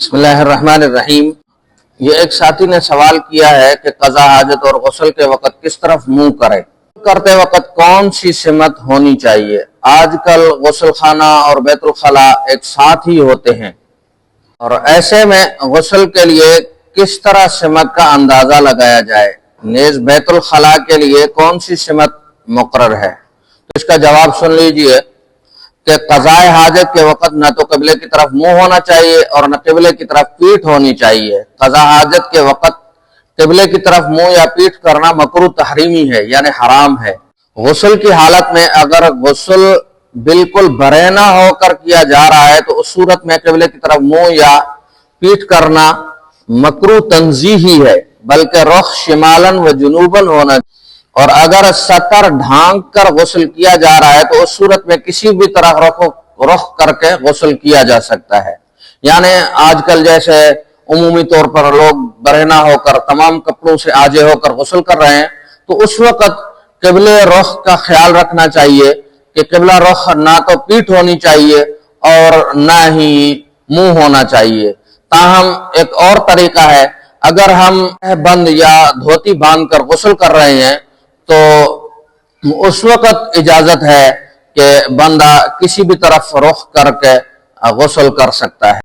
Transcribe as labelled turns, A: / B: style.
A: بسم اللہ الرحمن الرحیم۔ یہ ایک ساتھی نے سوال کیا ہے کہ قضا حاجت اور غسل کے وقت کس طرف منہ کرتے وقت کون سی سمت ہونی چاہیے؟ آج کل غسل خانہ اور بیت الخلا ایک ساتھ ہی ہوتے ہیں، اور ایسے میں غسل کے لیے کس طرح سمت کا اندازہ لگایا جائے؟ نیز بیت الخلا کے لیے کون سی سمت مقرر ہے؟ تو اس کا جواب سن لیجئے کہ قضاء حاجت کے وقت نہ تو قبلے کی طرف منہ ہونا چاہیے اور نہ قبلے کی طرف پیٹھ ہونی چاہیے۔ قضاء حاجت کے وقت قبلے کی طرف منہ یا پیٹھ کرنا مکروہ تحریمی ہے، یعنی حرام ہے۔ غسل کی حالت میں اگر غسل بالکل برہنہ ہو کر کیا جا رہا ہے تو اس صورت میں قبلے کی طرف منہ یا پیٹھ کرنا مکروہ تنزیہی ہے، بلکہ رخ شمالاً و جنوباً ہونا چاہیے۔ اور اگر سطر ڈھانک کر غسل کیا جا رہا ہے تو اس صورت میں کسی بھی طرح رخ کر کے غسل کیا جا سکتا ہے۔ یعنی آج کل جیسے عمومی طور پر لوگ برہنہ ہو کر تمام کپڑوں سے آجے ہو کر غسل کر رہے ہیں، تو اس وقت قبلہ رخ کا خیال رکھنا چاہیے کہ قبلہ رخ نہ تو پیٹھ ہونی چاہیے اور نہ ہی منہ ہونا چاہیے۔ تاہم ایک اور طریقہ ہے، اگر ہم بند یا دھوتی باندھ کر غسل کر رہے ہیں تو اس وقت اجازت ہے کہ بندہ کسی بھی طرف رخ کر کے غسل کر سکتا ہے۔